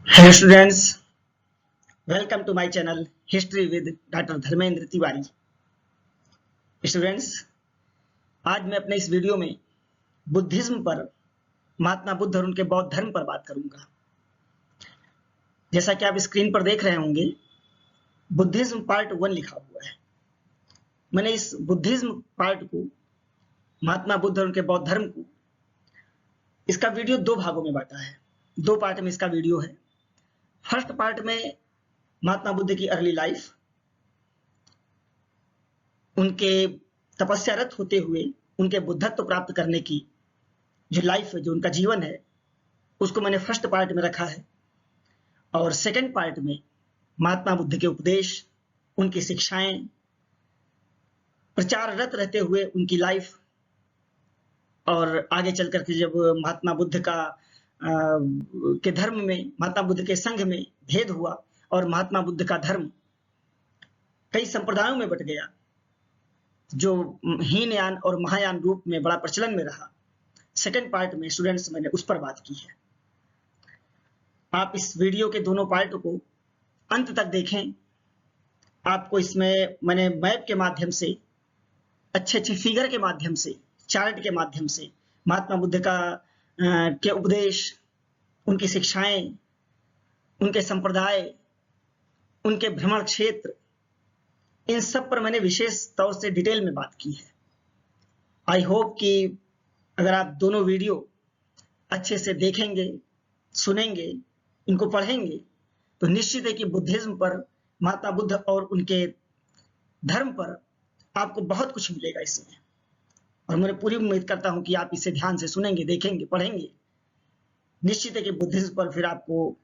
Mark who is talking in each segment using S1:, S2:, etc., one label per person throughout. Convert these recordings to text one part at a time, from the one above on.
S1: Hello students, welcome to my channel history with doctor Dharmendra Tiwari. Students, आज मैं अपने इस वीडियो में बुद्धिज्म पर, महात्मा बुद्ध और उनके बौद्ध धर्म पर बात करूंगा। जैसा कि आप स्क्रीन पर देख रहे होंगे, बुद्धिज्म पार्ट 1 लिखा हुआ है। मैंने इस बुद्धिज्म पार्ट को, महात्मा बुद्ध और उनके बौद्ध धर्म को, इसका वीडियो 2 भागों में बांटा है। 2 पार्ट में इसका वीडियो है। फर्स्ट पार्ट में महात्मा बुद्ध की अर्ली लाइफ, उनके तपस्यारत होते हुए उनके बुद्धत्व प्राप्त करने की जो लाइफ है, जो उनका जीवन है, उसको मैंने फर्स्ट पार्ट में रखा है। और सेकंड पार्ट में महात्मा बुद्ध के उपदेश, उनकी शिक्षाएं, प्रचाररत रहते हुए उनकी लाइफ, और आगे चल करके जब महात्मा बुद्ध का के धर्म में, महात्मा बुद्ध के संघ में भेद हुआ और महात्मा बुद्ध का धर्म कई संप्रदायों में बट गया, जो हीनयान और महायान रूप में बड़ा प्रचलन में रहा। सेकंड पार्ट में स्टूडेंट्स मैंने उस पर बात की है। आप इस वीडियो के दोनों पार्ट को अंत तक देखें। आपको इसमें मैंने मैप के माध्यम से, अच्छे फिगर के माध्यम से, चार्ट के माध्यम से महात्मा बुद्ध का के उपदेश, उनकी शिक्षाएं, उनके संप्रदाय, उनके भ्रमण क्षेत्र, इन सब पर मैंने विशेष तौर से डिटेल में बात की है। आई होप कि अगर आप दोनों वीडियो अच्छे से देखेंगे, सुनेंगे, इनको पढ़ेंगे, तो निश्चित है कि बुद्धिज्म पर, महात्मा बुद्ध और उनके धर्म पर आपको बहुत कुछ मिलेगा इसमें। और मैं पूरी उम्मीद करता हूं कि आप इसे ध्यान से सुनेंगे, देखेंगे, पढ़ेंगे। निश्चित है कि बुद्धिज्म पर फिर आपको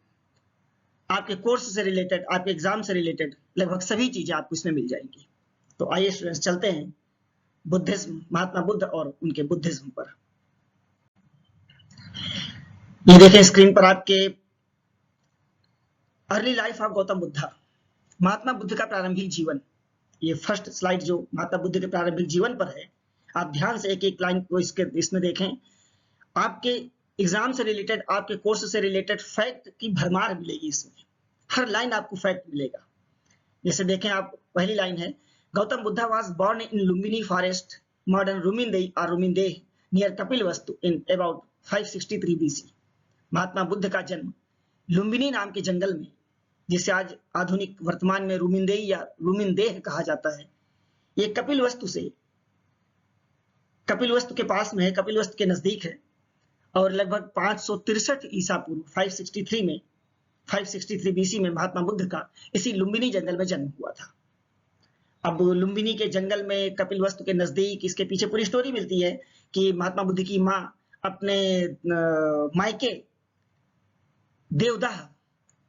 S1: आपके कोर्स से रिलेटेड, आपके एग्जाम से रिलेटेड लगभग सभी चीजें आपको इसमें मिल जाएंगी। तो आइए स्टूडेंट्स, चलते हैं बुद्धिज्म, महात्मा बुद्ध और उनके बुद्धिज्म पर। ये देखें स्क्रीन पर आपके early life of Gautam Buddha, Mahatma Buddha का प्रारंभिक जीवन। ये फर्स्ट स्लाइड जो महात्मा बुद्ध के प्रारंभिक जीवन पर है, आप ध्यान से एक एक लाइन को इसमें देखें। आपके एग्जाम से रिलेटेड, आपके कोर्स से रिलेटेड फैक्ट की भरमार मिलेगी इसमें। हर लाइन आपको फैक्ट मिलेगा। जैसे देखें आप, पहली लाइन है, Gautam Buddha was born in Lumbini forest, modern Rummindei near Kapilavastu in about 563 BC. Mahatma Buddha का जन्म लुम्बिनी नाम के जंगल में, जिसे आज आधुनिक वर्तमान में रुमिनदेह या रुमिनदेह कहा जाता है, ये कपिलवस्तु के पास में है, कपिलवस्तु के नजदीक है। और लगभग 563 ईसा पूर्व 563 बीसी में महात्मा बुद्ध का इसी लुम्बिनी जंगल में जन्म हुआ था। अब लुम्बिनी के जंगल में, कपिलवस्तु के नजदीक, इसके पीछे पूरी स्टोरी मिलती है कि महात्मा बुद्ध की माँ अपने मायके देवदाह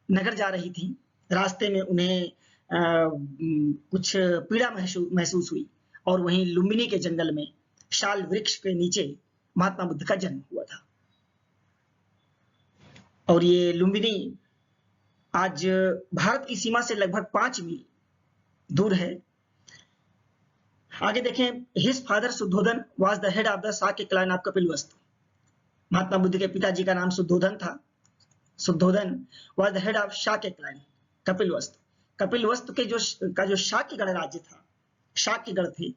S1: नगर जा रही थी। रास्ते में उन्हें कुछ पीड़ा महसूस हुई और वहीं लुम्बिनी के जंगल में शाल वृक्ष के नीचे महात्मा बुद्ध का जन्म हुआ था। और ये लुम्बिनी आज भारत की सीमा से लगभग 5 मील दूर है। आगे देखें, his father Shuddhodana was the head of the Shakya clan of Kapilavastu. Mahatma Buddha के पिताजी का नाम शुद्धोधन था। Shuddhodana was the head of Shakya clan Kapilavastu. Kapilavastu के जो शाक्यगढ़ राज्य था, शाक्यगढ़ थे,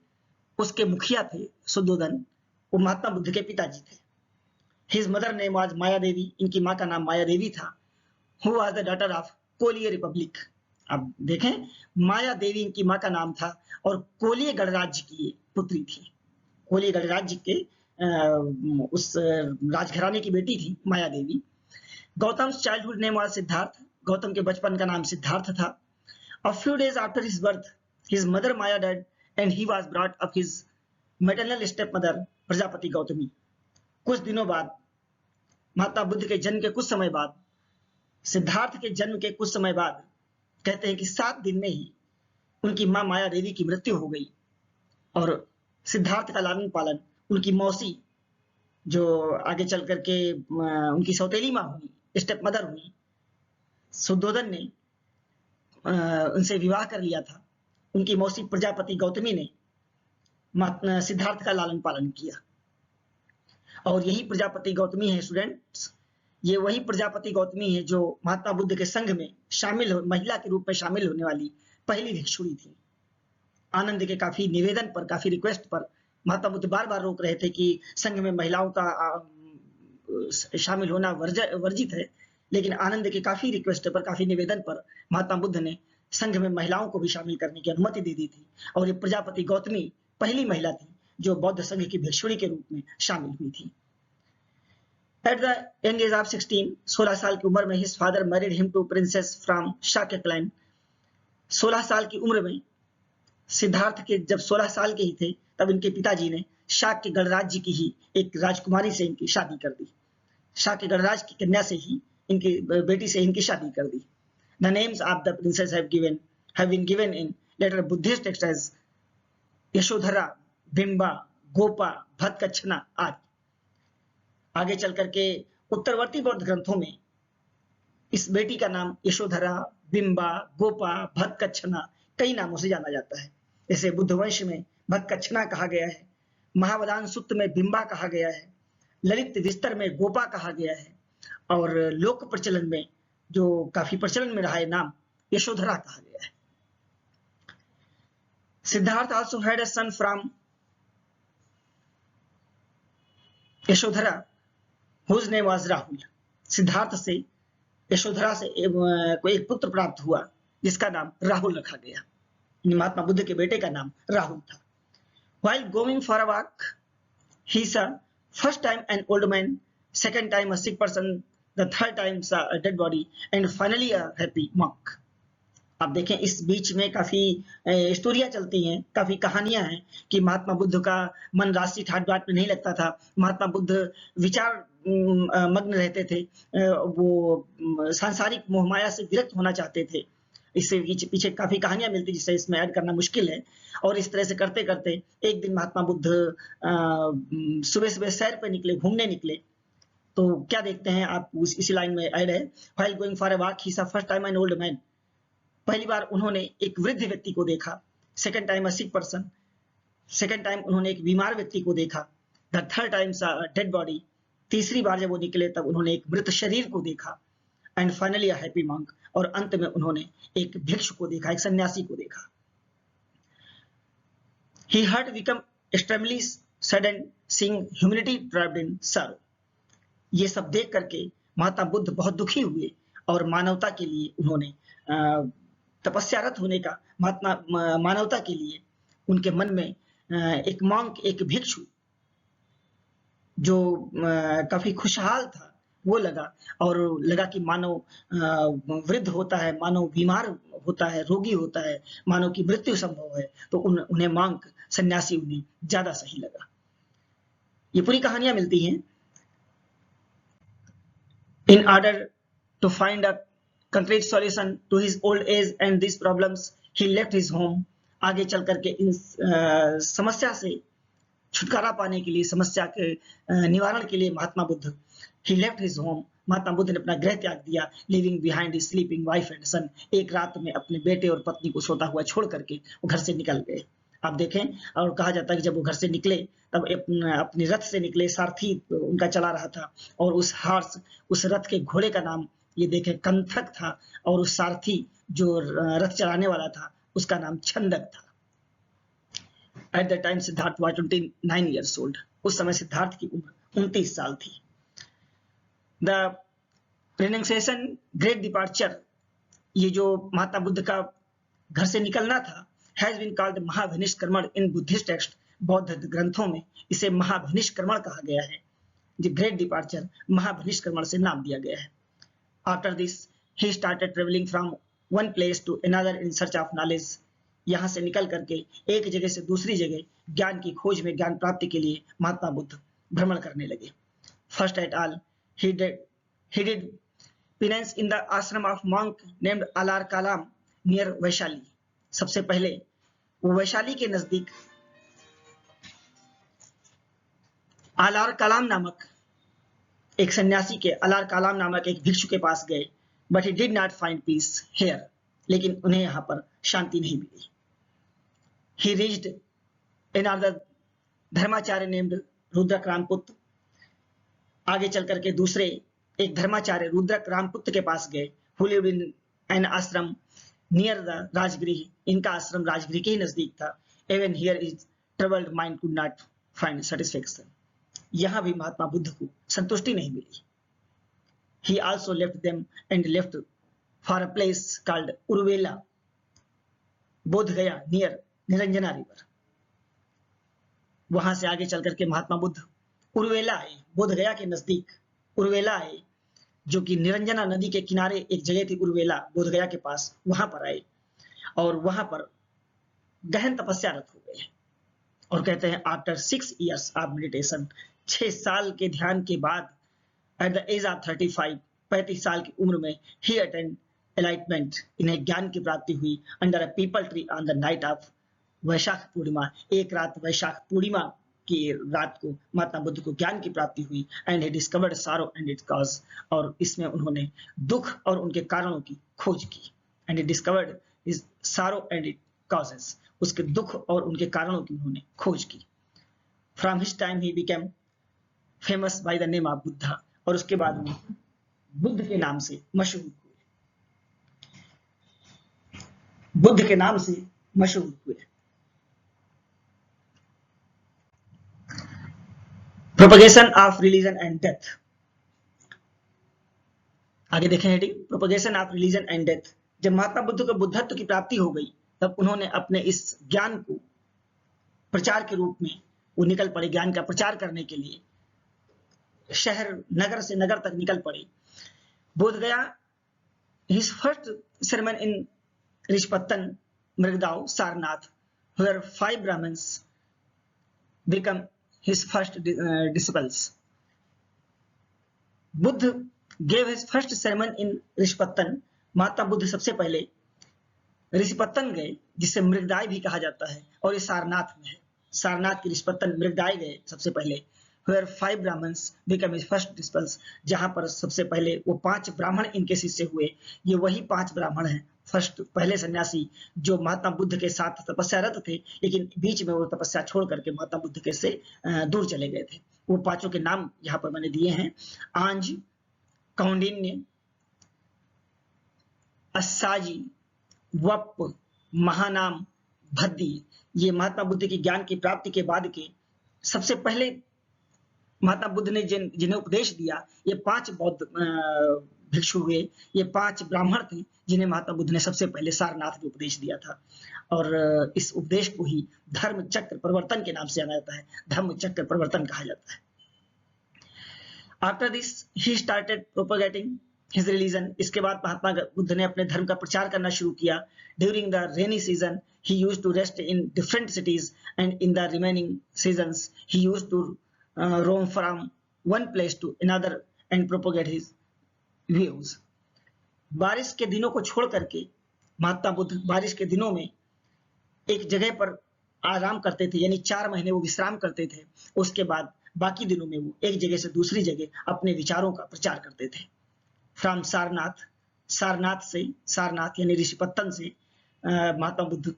S1: उसके मुखिया थे शुद्धोधन। वो महात्मा बुद्ध के पिताजी थे। हिज मदर नेम वाज माया देवी, इनकी माँ का नाम माया देवी था। Who was the daughter of Koliya Republic. अब देखें, माया देवी इनकी माँ का नाम था और कोलिय गणराज्य की पुत्री थी। कोलिय गणराज्य के उस राजघराने की बेटी थी Maya Devi. Gautam's childhood name was Siddhartha. Gautam के बचपन का नाम सिद्धार्थ था। A few days after his birth, his mother Maya died and he was brought up his maternal stepmother Prajapati Gautami. कुछ दिनों बाद, महात्मा बुद्ध के जन्म के कुछ समय बाद, सिद्धार्थ के जन्म के कुछ समय बाद, कहते हैं कि 7 दिन में ही उनकी माँ माया देवी की मृत्यु हो गई और सिद्धार्थ का लालन पालन उनकी मौसी, जो आगे चल करके उनकी सौतेली माँ हुई, स्टेप मदर हुई, शुद्धोधन ने उनसे विवाह कर लिया था। उनकी मौसी प्रजापति गौतमी ने सिद्धार्थ का लालन पालन किया। और यही प्रजापति गौतमी है स्टूडेंट्स, ये वही प्रजापति गौतमी है जो महात्मा बुद्ध के संघ में महिला के रूप में शामिल होने वाली पहली भिक्षुणी थी। आनंद के काफी निवेदन पर, काफी रिक्वेस्ट पर महात्मा बुद्ध बार बार रोक रहे थे कि संघ में महिलाओं का शामिल होना वर्जित है, लेकिन आनंद के काफी रिक्वेस्ट पर, काफी निवेदन पर महात्मा बुद्ध ने संघ में महिलाओं को भी शामिल करने की अनुमति दे दी थी। और ये प्रजापति गौतमी पहली महिला थी जो बौद्ध संघ की भिक्षुणी के रूप में शामिल हुई थी। At the young age of 16, 16 साल की उम्र में his father married him to princess from Shakya clan। 16 साल की उम्र में सिद्धार्थ के जब 16 साल के ही थे तब इनके पिताजी ने शाक्य गणराज्य की ही एक राजकुमारी से इनकी शादी कर दी। शाक्य गणराज्य की कन्या से ही इनकी बेटी से इनकी शादी कर दी। The names of the princess have been given in later Buddhist texts as Yashodhara, बिंबा, Gopa, भतकच्छना आदि। आगे चल करके उत्तरवर्ती बौद्ध ग्रंथों में इस बेटी का नाम यशोधरा, बिंबा, गोपा, भतकच्छना कई नामों से जाना जाता है। जैसे बुद्ध वंश में भतकच्छना कहा गया है, महावदान सुत्त में बिंबा कहा गया है, ललित विस्तर में गोपा कहा गया है, और लोक प्रचलन में जो काफी प्रचलन में रहा है नाम यशोधरा कहा गया है। Siddharth also had a son from Yashodhara whose name was Rahul. Siddharth से यशोधरा से कोई एक पुत्र प्राप्त हुआ जिसका नाम राहुल रखा गया। महात्मा बुद्ध के बेटे का नाम राहुल था। While going for a walk, he saw first time an old man, second time a sick person, the third time saw a dead body, and finally a happy monk। आप देखें इस बीच में काफी स्टोरियां चलती हैं, काफी कहानियां हैं कि महात्मा बुद्ध का मन राष्ट्रीय ठाट बाट में नहीं लगता था। महात्मा बुद्ध विचार मग्न रहते थे, वो सांसारिक मोहमाया से विरक्त होना चाहते थे। इससे पीछे काफी कहानियां मिलती जिसे इसमें ऐड करना मुश्किल है। और इस तरह से करते करते एक दिन महात्मा बुद्ध सुबह सुबह सैर पे निकले, घूमने निकले। तो क्या देखते हैं आप, इसी लाइन में ऐड है, while going for a walk he saw first time an old man। पहली बार उन्होंने एक वृद्ध व्यक्ति को देखा। सेकंड टाइम अ सिक पर्सन, सेकंड टाइम उन्होंने एक बीमार व्यक्ति को देखा। द थर्ड टाइम सा डेड बॉडी, तीसरी बार जब वो निकले तब उन्होंने एक मृत शरीर को देखा। And finally a happy monk, और अंत में उन्होंने एक भिक्षु को देखा, एक सन्यासी को देखा। He had become extremely saddened seeing humanity trapped in sorrow। ये सब देख करके महात्मा बुद्ध बहुत दुखी हुए और मानवता के लिए उन्होंने तपस्यारत होने का, मानवता के लिए उनके मन में एक मॉन्क, एक भिक्षु जो काफी खुशहाल था वो लगा। और लगा कि मानव वृद्ध होता है, मानव बीमार होता है, रोगी होता है, मानव की मृत्यु संभव है, तो उन्हें मॉन्क, सन्यासी उन्हें ज्यादा सही लगा। ये पूरी कहानियां मिलती हैं। In order to find a concrete solution to his old age and these problems, he left his home। आगे चल करके इन समस्या से छुटकारा पाने के लिए, समस्या के निवारण के लिए Mahatma Buddha he left his home, Mahatma Buddha ने अपना गृह त्याग दिया। leaving behind his sleeping wife and son, एक रात में अपने बेटे और पत्नी को सोता हुआ छोड़ करके वो घर से निकल गए। आप देखें, और कहा जाता है कि जब वो घर से निकले तब अपने रथ से निकले, सारथी उनका चला रहा था, और उस रथ के घोड़े का नाम ये देखें कंथक था, और उस सारथी जो रथ चलाने वाला था उसका नाम छंदक था। At the time Siddharth was 29 years old। उस समय सिद्धार्थ की उम्र 29 साल थी। द रिनंसिएशन ग्रेट डिपार्चर, ये जो महात्मा बुद्ध का घर से निकलना था, has been called Mahabhinishkramana in Buddhist text. बौद्ध ग्रंथों में इसे महाभिनिष्क्रमण कहा गया है। द ग्रेट डिपार्चर महाभिनिष्क्रमण से नाम दिया गया है। After this he started travelling from one place to another in search of knowledge. यहाँ से निकल करके एक जगह से दूसरी जगह ज्ञान की खोज में, ज्ञान प्राप्ति के लिए महात्मा बुद्ध भ्रमण करने लगे। First at all he did penance in the ashram of monk named Alar Kalam near Vaishali. सबसे पहले वो वैशाली के नजदीक आलार कलाम नामक एक सन्यासी के, अलार कलाम नामक एक भिक्षु के पास गए। But he did not find peace here, लेकिन उन्हें यहाँ पर शांति नहीं मिली। He reached another dharmacharya named Rudraka Ramaputra. आगे चल करके दूसरे एक धर्माचार्य रुद्रक रामपुत्र के पास गए, who lived in an ashram near the Rajgriha. इनका आश्रम राजगृह के ही नजदीक था। Even here his troubled mind could not find satisfaction। यहाँ भी महात्मा बुद्ध को संतुष्टि नहीं मिली। He also left them and left for a place called Uruvela, बोध गया नियर निरंजना रिवर। वहां से आगे चल करके महात्मा बुद्ध उर्वेला आए, बोध गया के नजदीक उर्वेला आए, जो कि निरंजना नदी के किनारे एक जगह थी उर्वेला, बोध गया के पास, वहां पर आए और वहां पर गहन तपस्यारत हो गए। और कहते हैं आफ्टर 6 years ऑफ मेडिटेशन, 6 साल के ध्यान के बाद, एट द एज ऑफ 35 साल की उम्र में, ही अटेंड एनलाइटमेंट, इन्हें ज्ञान की प्राप्ति हुई under a peepal tree on the night of Vaishakh Purnima. एक रात वैशाख पूर्णिमा की रात को महात्मा बुद्ध को ज्ञान की प्राप्ति हुई। एंड ही डिस्कवर्ड सारो एंड इट्स कॉज, और इसमें उन्होंने दुख और उनके कारणों की खोज की। एंड ही डिस्कवर्ड हिज सारो एंड इट्स कॉजेस, उसके दुख और उनके कारणों की उन्होंने खोज की। From his time he became famous by the name of Buddha, और उसके बाद वो बुद्ध के नाम से मशहूर हुए, बुद्ध के नाम से मशहूर हुए। Propagation of religion and death, आगे देखें heading, propagation of religion and death. जब महात्मा बुद्ध को बुद्धत्व की प्राप्ति हो गई, तब उन्होंने अपने इस ज्ञान को प्रचार के रूप में वो निकल पड़े, ज्ञान का प्रचार करने के लिए शहर नगर से नगर तक निकल पड़े। बोध गया his first sermon in Rishpattan, Mrigdao, Sarnath, where 5 Brahmins become his first disciples. Buddha gave his first sermon in Rishpattan। Mahatma Buddha सबसे पहले ऋषिपत्तन गए, जिसे मृगदाय भी कहा जाता है, और ये सारनाथ में है। सारनाथ की ऋषिपत्तन मृगदाय गए सबसे पहले, where 5 Brahmins became his first disciples, जहां पर सबसे पहले वो 5 ब्राह्मण इनके शिष्य हुए। ये वही 5 ब्राह्मण हैं, फर्स्ट पहले सन्यासी जो महात्मा बुद्ध के साथ तपस्यारत थे, लेकिन बीच में वो तपस्या छोड़ करके महात्मा बुद्ध के से दूर चले गए थे। वो 5 के नाम यहाँ पर मैंने दिए हैं, आंज, कौंडिन्य, अस्साजी, वप, महानाम, भद्दी। ये महात्मा बुद्ध की ज्ञान की प्राप्ति के बाद के सबसे पहले महात्मा बुद्ध ने जिन्हें उपदेश दिया, ये 5 बौद्ध भिक्षु हुए, ये 5 ब्राह्मण थे जिन्हें महात्मा बुद्ध ने सबसे पहले सारनाथ में उपदेश दिया था। और इस उपदेश को ही धर्म चक्र प्रवर्तन के नाम से जाना जाता है, धर्म चक्र प्रवर्तन कहा जाता है। After this he started propagating his religion, इसके बाद महात्मा बुद्ध ने अपने धर्म का प्रचार करना शुरू किया। During the rainy season he used to rest in different cities, and in the remaining seasons he used to roam from one place to another and propagate his views। बारिश के दिनों को छोड़ करके महात्मा बुद्ध बारिश के दिनों में एक जगह पर आराम करते थे, यानी 4 महीने वो विश्राम करते थे। उसके बाद बाकी दिनों में वो एक जगह से दूसरी जगह अपने विचारों का प्रचार करते थे। फ्रॉम सारनाथ, सारनाथ से, सारनाथ यानी ऋषिपत्तन से महात्मा बुद्ध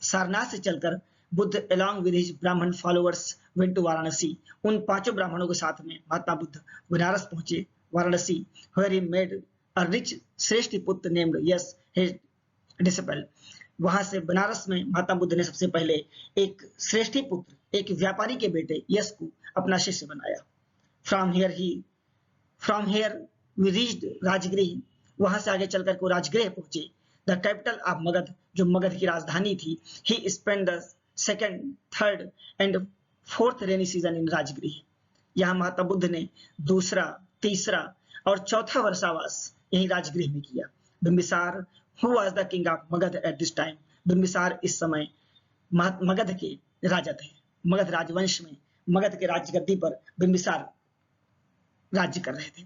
S1: सारनाथ से चलकर बुद्ध along with his ब्राह्मण followers went to वाराणसी। उन 5 ब्राह्मणों के साथ में महात्मा बुद्ध बनारस पहुंचे, Varanasi, where he made a rich श्रेष्ठ पुत्र named यश his disciple। वहां से बनारस में महात्मा बुद्ध ने सबसे पहले एक श्रेष्ठी पुत्र, एक व्यापारी के बेटे यश को अपना शिष्य बनाया। From here we reached Rajgriha, वहां से आगे चलकर को राजगृह पहुंचे, द कैपिटल ऑफ मगध, जो मगध की राजधानी थी। He spend the 2nd, 3rd and 4th rainy season in Rajgriha. यहाँ महात्मा बुद्ध ने 2रा, 3रा और 4था वर्षावास यही राजगृह में किया। Bimbisara who was the king of Magadh at this time, Bimbisara इस समय मगध के राजा थे। मगध राजवंश में मगध के राज्य गद्दी पर बिंबिसार राज्य कर रहे थे।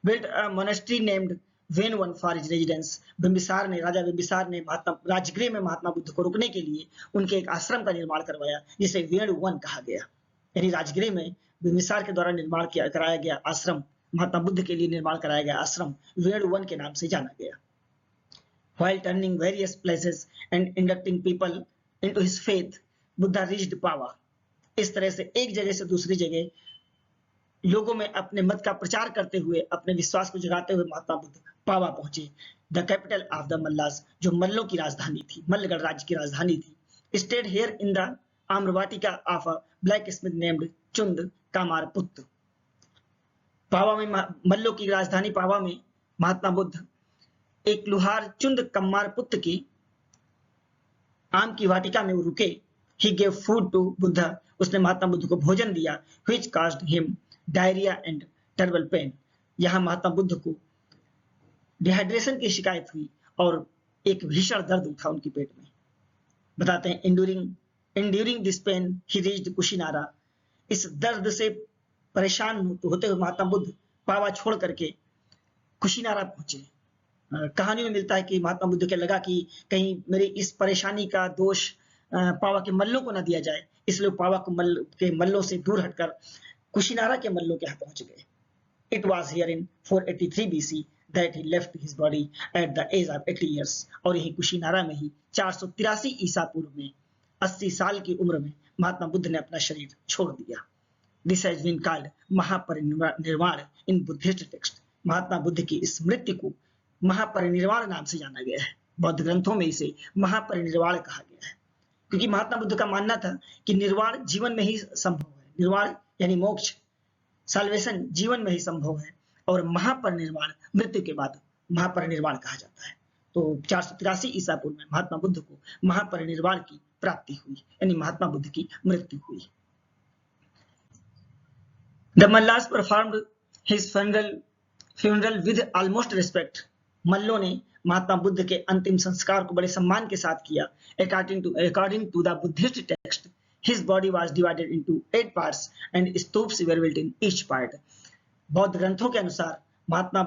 S1: Built a monastery named when one for his residence, Bimbisara ने, राजा बिंबिसार ने महात्मा राजगृह में महात्मा बुद्ध को रुकने के लिए उनके एक आश्रम का निर्माण करवाया, जिसे वेणु वन कहा गया। यानी राजगृह में बिंबिसार के द्वारा निर्माण कराया गया आश्रम, महात्मा बुद्ध के लिए निर्माण कराया गया आश्रम वेणु वन के नाम से जाना गया। While turning various places and inducting people into his faith, Buddha reached Pava। इस तरह से एक जगह से दूसरी जगह लोगों में अपने मत का प्रचार करते हुए, अपने विश्वास को जगाते हुए महात्मा बुद्ध पावा पहुंचे, द कैपिटल ऑफ द मल्लास, जो मल्लों की राजधानी थी, मल्लगढ़ राज्य की राजधानी थी। Stayed here in the amravatika of a blacksmith named Chunda Kamar Putra. पावा में, मल्लों की राजधानी पावा में महात्मा बुद्ध एक लुहार चुंद कम्मार पुत्र की आम की वाटिका में वो रुके। He gave food to Buddha, उसने महात्मा बुद्ध को भोजन दिया। Which caused him diarrhoea and terrible pain, यहाँ महात्मा बुद्ध को डिहाइड्रेशन की शिकायत हुई और एक भीषण दर्द उठा उनके पेट में। बताते हैं, enduring this pain he reached Kushinara, इस दर्द से परेशान होते हुए महात्मा बुद्ध पावा छोड़ करके कुशीनारा पहुंचे। कहानी में मिलता है कि महात्मा बुद्ध के लगा कि कहीं मेरी इस परेशानी का दोष पावा के मल्लों को न दिया जाए, इसलिए पावा के मल्लों से दूर हटकर कुशीनारा के मल्लों के यहाँ पहुंच गए। It was here in 483 BC that he left his body at the age of 80 years, और यही कुशीनारा में ही 483 ईसा पूर्व में 80 साल की उम्र में महात्मा बुद्ध ने अपना शरीर छोड़ दिया। This has been called Mahaparinirvana in Buddhist text, Mahatma Buddha की इस मृत्यु को महापरिनिर्वाण नाम से जाना गया है। बौद्ध ग्रंथों में इसे महापरिनिर्वाण कहा गया है, क्योंकि महात्मा बुद्ध का मानना था कि निर्वाण जीवन में ही संभव है। निर्वाण यानी मोक्ष, साल्वेशन जीवन में ही संभव है, और महापरिनिर्वाण मृत्यु के बाद महापरिनिर्वाण कहा जाता है। तो 483 ईसा पूर्व में महात्मा बुद्ध को महापरिनिर्वाण की प्राप्ति हुई, यानी महात्मा बुद्ध की मृत्यु हुई। The Mallas performed his funeral with almost respect, मल्लों ने महात्मा बुद्ध के अंतिम संस्कार को बड़े सम्मान के साथ किया। According to the Buddhist text, his body was divided into 8 parts and stupas were built in each part. बौद्ध ग्रंथों के अनुसार महात्मा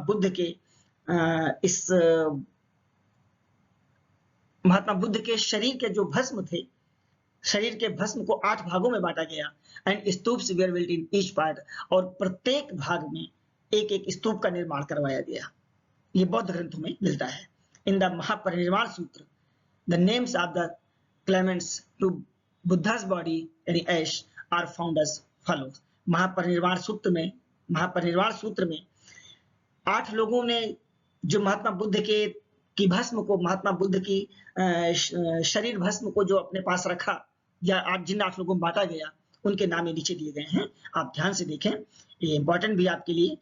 S1: बुद्ध के शरीर के जो भस्म थे, शरीर के भस्म को 8 भागों में बांटा गया। And stupas were built in each part, और प्रत्येक भाग में एक एक स्तूप का निर्माण करवाया गया। ये बौद्ध ग्रंथों में मिलता है। इन the Mahaparinirvana Sutra, the names of the claimants to बुद्धा's बॉडी यानी ash are found as follows. Mahaparinirvana Sutra में 8 लोगों ने जो महात्मा बुद्ध की भस्म को, महात्मा बुद्ध की शरीर भस्म को जो अपने पास रखा, या जिन 8 लोगों में बांटा गया, उनके नाम नीचे दिए गए हैं। आप ध्यान से देखें, ये इंपॉर्टेंट भी आपके लिए।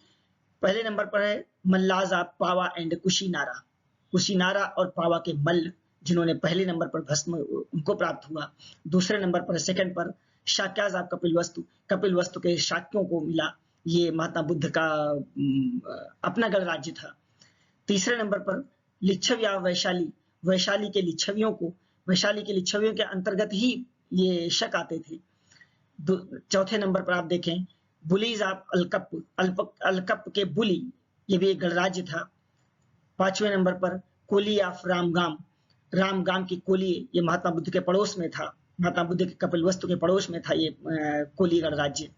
S1: पहले नंबर पर है Mallaj of Pawa and Kushinara और पावा के मल्ल, जिन्होंने पहले नंबर पर भस्म उनको प्राप्त हुआ। दूसरे नंबर पर, सेकंड पर शाक्याज ऑफ कपिल वस्तु के शाक्यों को मिला, ये महात्मा बुद्ध का अपना गणराज्य था। तीसरे नंबर पर लिच्छव या वैशाली के लिच्छवियों के अंतर्गत ही ये शक आते थे। चौथे नंबर पर आप देखें बुलीज ऑफ अलकप के बुली, ये भी एक गणराज्य था। 5वें नंबर पर कोली ऑफ रामगाम की कोली, ये महात्मा बुद्ध के पड़ोस में था, महात्मा बुद्ध के कपिल वस्तु के पड़ोस में था ये कोली गणराज्य।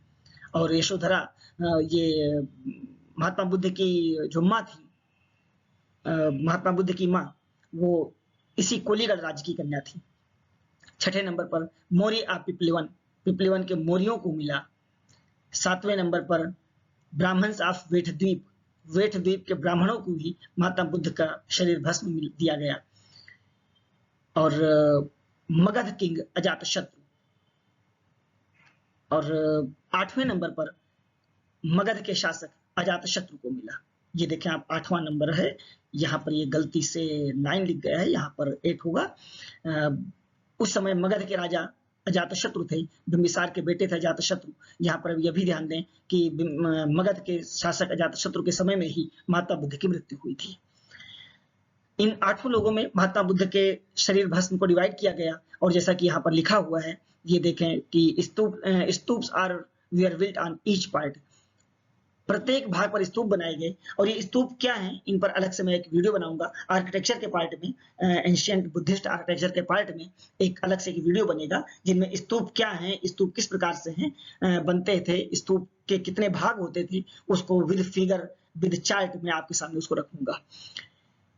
S1: और यशोधरा, ये महात्मा बुद्ध की जो माँ थी, महात्मा बुद्ध की माँ, वो इसी कोली गणराज्य की कन्या थी। 6ठे नंबर पर मोरी ऑफ पिपलिवन के मोरियों को मिला। 7वें नंबर पर ब्राह्मण्स ऑफ वेठ द्वीप के ब्राह्मणों को भी महात्मा बुद्ध का शरीर भस्म दिया गया। और मगध किंग अजातशत्रु, और 8वें नंबर पर मगध के शासक अजातशत्रु को मिला। ये देखें आप, 8वां नंबर है, यहाँ पर ये गलती से 9 लिख गया है, यहाँ पर 8 होगा। उस समय मगध के राजा अजातशत्रु थे, बिंबिसार के बेटे थे अजातशत्रु। यहाँ पर यह भी ध्यान दें कि मगध के शासक अजातशत्रु के समय में ही महात्मा बुद्ध की मृत्यु हुई थी। इन 8 लोगों में महात्मा बुद्ध के शरीर भस्म को डिवाइड किया गया, और जैसा कि यहाँ पर लिखा हुआ है, ये देखें कि stupas are were built on each part, प्रत्येक भाग पर स्तूप बनाए गए। और ये स्तूप क्या हैं, इन पर अलग से मैं एक वीडियो बनाऊंगा। आर्किटेक्चर के पार्ट में, एंशिएंट बुद्धिस्ट आर्किटेक्चर के पार्ट में एक अलग से एक वीडियो बनेगा, जिनमें स्तूप क्या हैं, स्तूप किस प्रकार से हैं, बनते थे, स्तूप के कितने भाग होते थे, उसको विद फिगर विद चार्ट में आपके सामने उसको रखूंगा।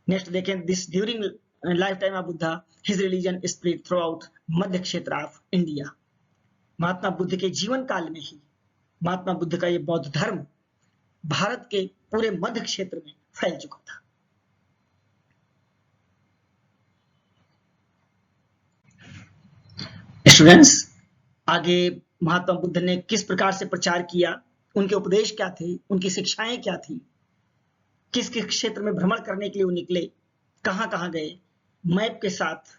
S1: नेक्स्ट देखें, this during lifetime of Buddha his religion spread throughout madhya kshetra of India. महात्मा बुद्ध के जीवन काल में ही महात्मा बुद्ध का ये बौद्ध धर्म भारत के पूरे मध्य क्षेत्र में फैल चुका था। स्टूडेंट्स, आगे महात्मा बुद्ध ने किस प्रकार से प्रचार किया, उनके उपदेश क्या थे, उनकी शिक्षाएं क्या थी, किस किस क्षेत्र में भ्रमण करने के लिए वो निकले, कहां गए, मैप के साथ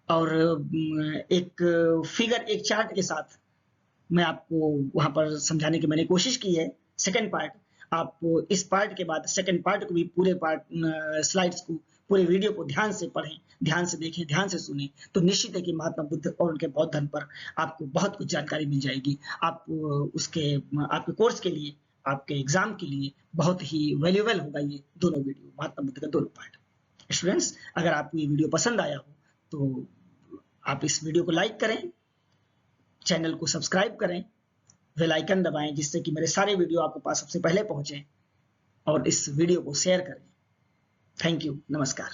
S1: और एक फिगर, एक चार्ट के साथ मैं आपको वहां पर समझाने की मैंने कोशिश की है। सेकंड पार्ट, आप इस पार्ट के बाद सेकंड पार्ट को भी पूरे पार्ट स्लाइड्स को, पूरे वीडियो को ध्यान से पढ़ें, ध्यान से देखें, ध्यान से सुनें, तो निश्चित है कि महात्मा बुद्ध और उनके बौद्ध धर्म पर आपको बहुत कुछ जानकारी मिल जाएगी। आप उसके आपके कोर्स के लिए, आपके एग्जाम के लिए बहुत ही वैल्यूएबल होगा ये दोनों वीडियो, महात्मा बुद्ध का दोनों पार्ट। स्टूडेंट्स, अगर आपको ये वीडियो पसंद आया हो तो आप इस वीडियो को लाइक करें, चैनल को सब्सक्राइब करें, बेल आइकन दबाएं जिससे कि मेरे सारे वीडियो आपके पास सबसे पहले पहुंचे, और इस वीडियो को शेयर करें। थैंक यू, नमस्कार।